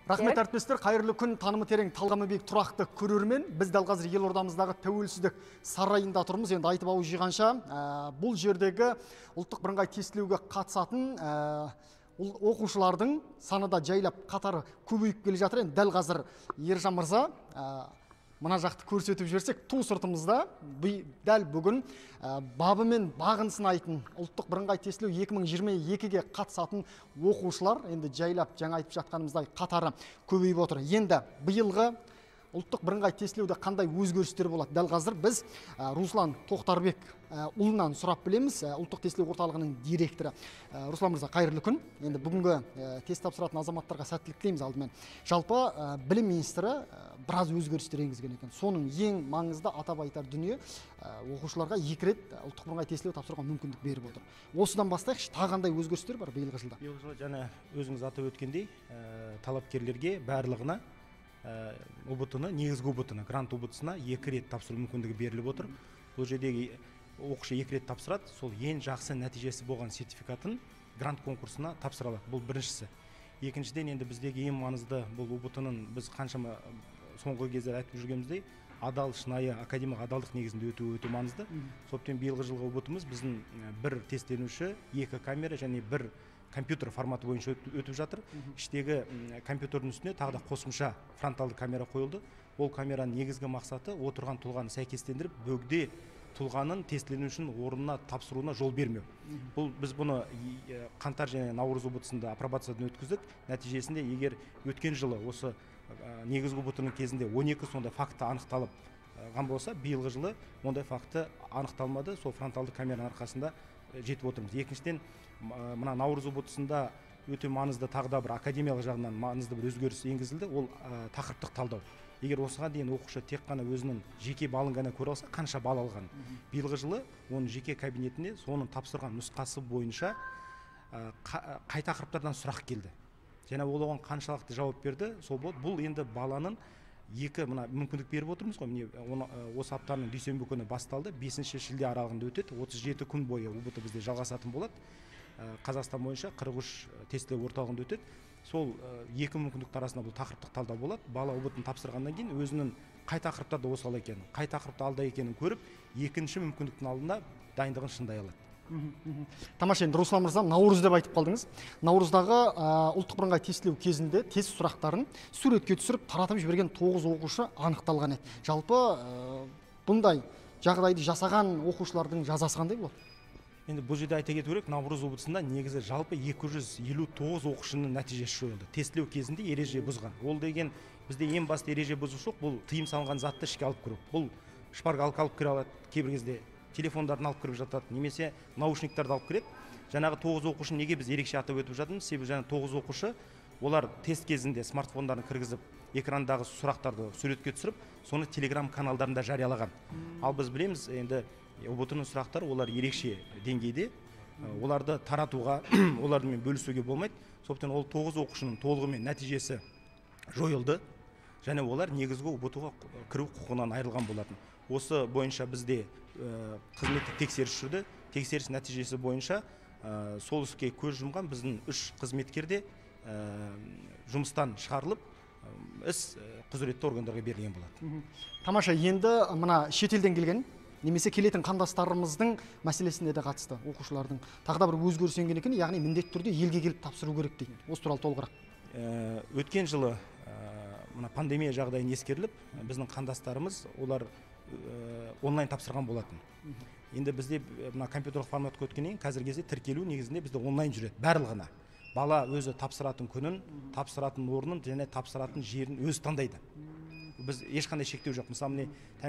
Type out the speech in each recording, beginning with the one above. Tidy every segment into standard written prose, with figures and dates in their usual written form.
Рахмет әріптестер, қайырлы күн, танымы терең, талғамы биік тұрақты көрермен. Біз дәл қазір елордамыздағы тәуелсіздік сарайында тұрмыз. Енді айтып ауыз жиғанша, бұл жердегі ұлттық бірыңғай тестілеуге қатысатын оқушылардың саны да жайлап қатары көбейіп келе жатыр. Енді дәл қазір Ержан мырза мына жақты көрсетіп жіберсек, ту сыртымызда дәл бүгін бабы мен бағын сынайтын ұлттық бірыңғай тестілеу 2022-ге қатысатын оқушылар енді жайлап жаңа айтып жатқанымыздай қатары көбейіп отыр. Енді биылғы ұлттық бірыңғай тестілеуде қандай өзгерістер болады? Дәл қазір біз Руслан Тоқтарбек ұлынан сұрап білеміз, ұлттық тестілеу орталығының директоры. Руслан мырза, қайырлы күн. Енді бүгінгі тест тапсыратын азаматтарға сәттілік тілейміз алдымен. Жалпы білім министрі біраз өзгерістер енгізген екен. Соның ең маңызды атап айтар дүние оқушыларға 2 рет ұлттық бірыңғай тестілеу тапсыруға мүмкіндік беріп отыр. Осыдан бастайықшы, тағы қандай өзгерістер бар биылғы жылда? Биылғы жылы жаңа өзіңіз атап өткендей, талапкерлерге барлығына ұбт-ны, негізгі ұбт-ны, грант ұбт-сына 2 рет тапсыру мүмкіндігі беріліп отыр. Бұл жердегі оқушы 2 рет тапсырады, сол ең жақсы нәтижесі болған сертификатын грант конкурсына тапсыра алады. Бұл біріншісі. Екіншіден, енді біздегі ең маңызды бұл ұбт-ның біз қаншама соңғы кездері айтып жүргеніміздей, адал, шынайы, академиялық адалдық негізінде өте маңызды. Сондықтан биылғы жылғы ұбт-ымыз біздің бір тестленуші, 2 камера және 1 компьютер форматы бойынша өтіп жатыр. Іштегі компьютердің үстіне тағы да қосымша фронталды камера қойылды. Ол камераның негізгі мақсаты отырған тұлғаны сәйкестендіріп, бөгде тұлғаның тестленушінің орнына тапсыруына жол бермеу. Біз бұны қаңтар және наурыз ұбт-сында апробациядан өткіздік. Нәтижесінде егер өткен жылы осы негізгі ұбт-ның кезінде 12 сондай факті анықталып болса, биылғы жылы ондай факті анықталмады. Сол фронталды камераның арқасында жетіп отырмыз. Екіншіден, мына наурыз ұбт-сында өте маңызды тағы да бір академиялық жағынан маңызды бір өзгеріс енгізілді. Ол тақырыптық талдау. Егер осыған дейін оқушы тек қана өзінің жеке балын ғана көре алса, қанша бал алған. Биылғы жылы оның жеке кабинетіне соның тапсырған нұсқасы бойынша қай тақырыптардан сұрақ келді. Және ол оған қаншалықты жауап берді. Сол болды. Бұл енді баланың мына мүмкіндік беріп отырмыз ғой. Міне осы аптаның дүйсенбі күні басталды. 5-ші шілде аралығында өтеді. 37 күн бойы ұбт бізде жалғасатын болады. Қазақстан бойынша 43 тестілеу орталығында өтеді. Сол 2 мүмкіндіктер арасында бұл тақырыптық талдау болады. Бала ұбт-ын тапсырғаннан кейін өзінің қай тақырыптарда осал екенін, қай тақырыпта алда екенін көріп, екінші мүмкіндіктің алдында дайындығын шыңдай алады. Тамаша, енді Руслан мырза, наурыз деп айтып қалдыңыз. Наурыздағы ұлттық бірыңғай тестілеу кезінде тест сұрақтарын суретке түсіріп таратып жіберген 9 оқушы анықталған еді. Жалпы бұндай жағдайды жасаған оқушылардың жазасы қандай болады? Енді бұл жерде айта кету керек, наурыз ұбт-сында негізі жалпы 259 оқушының нәтижесі жойылды. Тестілеу кезінде ереже бұзған. Ол деген бізде ең басты ереже бұзушылық, бұл тыйым салынған затты ішке алып кіру. Бұл шпаргалка алып кіре алады, кейбір кезде телефондарын алып кіріп жатады, немесе наушниктарды алып кіреді. Жаңағы 9 оқушы неге біз ерекше атап өтіп жатырмыз? Себебі жаңа 9 оқушы олар тест кезінде смартфондарын кіргізіп, экрандағы сұрақтарды суретке түсіріп, соны Telegram каналдарында жариялаған. Ал біз білеміз, енді ұбт-ның сұрақтары олар ерекше деңгейде, оларды таратуға, олармен бөлісуге болмайды. Сондықтан ол 9 оқушының толығымен нәтижесі жойылды, және олар негізгі ұбт-ға кіру құқығынан айырылған болатын. Осы бойынша бізде қызметтік тексеріс жүрді. Тексеріс нәтижесі бойынша сол іске көз жұмған біздің 3 қызметкер де жұмыстан шығарылып, іс құзыретті органдарға берілген болады. Тамаша, енді мына шетелден келген немесе келетін қандастарымыздың мәселесіне де қатысты оқушылардың тағы да бір өзгеріс енген екен, яғни міндетті түрде елге келіп тапсыру керек дейді. Осы туралы толығырақ. Өткен жылы мына пандемия жағдайын ескеріліп, біздің қандастарымыз олар онлайн тапсырған болатын. Енді бізде мына компьютерлік форматқа өткеннен кейін қазіргі кезде тіркелу негізінде бізде онлайн жүреді, барлығына. Бала өзі тапсыратын күнін, тапсыратын орнын және тапсыратын жерін өзі таңдайды. Біз ешқандай шектеу жоқ. Мысалы,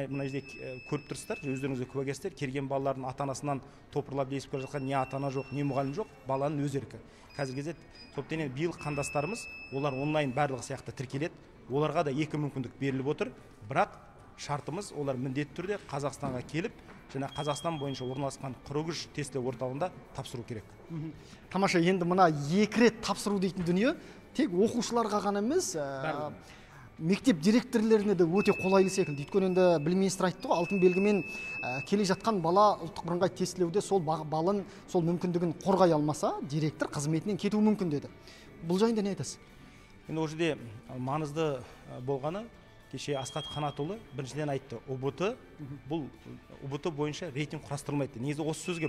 мына жерде көріп тұрсыздар, өздеріңізге куәгерсіздер, келген балалардың ата-анасынан топырлап десіп келе жатқан не ата-ана жоқ, не мұғалім жоқ, баланың өз еркі. Қазіргі кезде сондықтан биыл қандастарымыз, олар онлайн барлығы сияқты тіркеледі. Оларға да 2 мүмкіндік беріліп отыр. Бірақ шартымыз, олар міндетті түрде Қазақстанға келіп, және Қазақстан бойынша орналасқан 43 тестілеу орталығында тапсыру керек. Тамаша, енді мына 2 рет тапсыру дейтін дүние тек оқушыларға ғана емес, мектеп директорлеріне де өте қолайлы секілді. Өйткені енді білім министрі айтты ғой, алтын белгімен келе жатқан бала ұлттық бірыңғай тестілеуде сол балын, сол мүмкіндігін қорғай алмаса, директор қызметінен кетуі мүмкін деді. Бұл жайында не айтасыз? Енді ол жерде маңызды болғаны, кеше Асқат Қанатұлы біріншіден айтты, бұл УБТ бойынша рейтинг құрастырылмайды. Негізі осы сөзге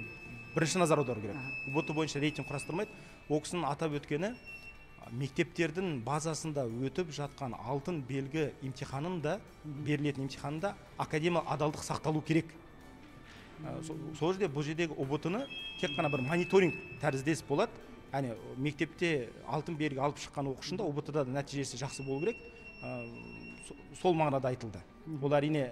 бірінші назар аудару керек. УБТ бойынша рейтинг құрастырылмайды. Ол кісінің атап өткені, мектептердің базасында өтіп жатқан алтын белгі имтиханында, берілетін имтиханында академиялық адалдық сақталу керек. Сол жерде бұл жердегі УБТ-ны тек қана бір мониторинг тәріздес болады. Әне мектепте алтын белгі алып шыққан оқушында УБТ-да нәтижесі жақсы болу керек. Сол мағынада айтылды. Ол әрине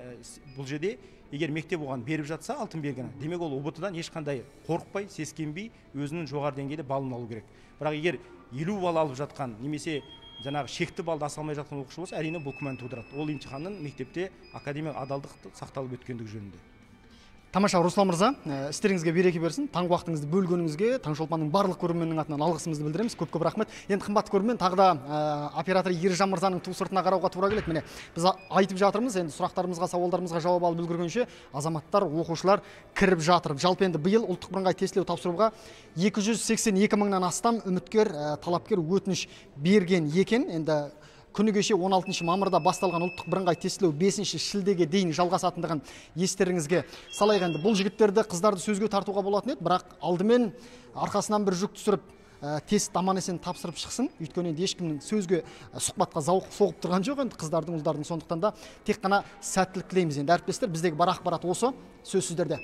бұл жерде егер мектеп оған беріп жатса алтын белгіні, демек ол УБТ-дан ешқандай қорықпай, сескенбей, өзінің жоғары деңгейде балын алу керек. Бірақ егер 50 балл алып жатқан, немесе жаңағы шекті балды аса алмай жатқан оқушы болса, әрине бұл күмән тудырады. Ол имтиханның мектепте академиялық адалдық сақталып өткендігі жөнінде. Тамаша, Руслан мырза, істеріңізге береке берсін. Таңғы уақытыңызды бөлгеніңізге Таңшолпанның барлық көрерменнің атынан алғысымызды білдіреміз. Көп рахмет. Енді қымбатты көрермен, тағы да оператор Ержан мырзаның ту сыртына қарауға тура келеді. Міне, біз айтып жатырмыз, енді сұрақтарымызға, сауалдарымызға жауап алып үлгергенше азаматтар, оқушылар кіріп жатыр. Жалпы енді биыл ұлттық бірыңғай тестілеу тапсыруға 282 мыңнан астам үміткер, талапкер өтініш берген екен. Енді күні кеше 16 мамырда басталған ұлттық бірыңғай тестілеу 5 шілдеге дейін жалғасатындығын естеріңізге салайық. Енді бұл жігіттерді, қыздарды сөзге тартуға болатын еді, бірақ алдымен арқасынан бір жүк түсіріп тест аман есен тапсырып шықсын. Өйткені енді ешкімнің сөзге, сұхбатқа зауық соғып тұрған жоқ енді қыздардың, ұлдардың. Сондықтан да тек қана сәттілік тілейміз. Енді әріптестер, біздегі бар ақпарат осы. Сөз сіздерде.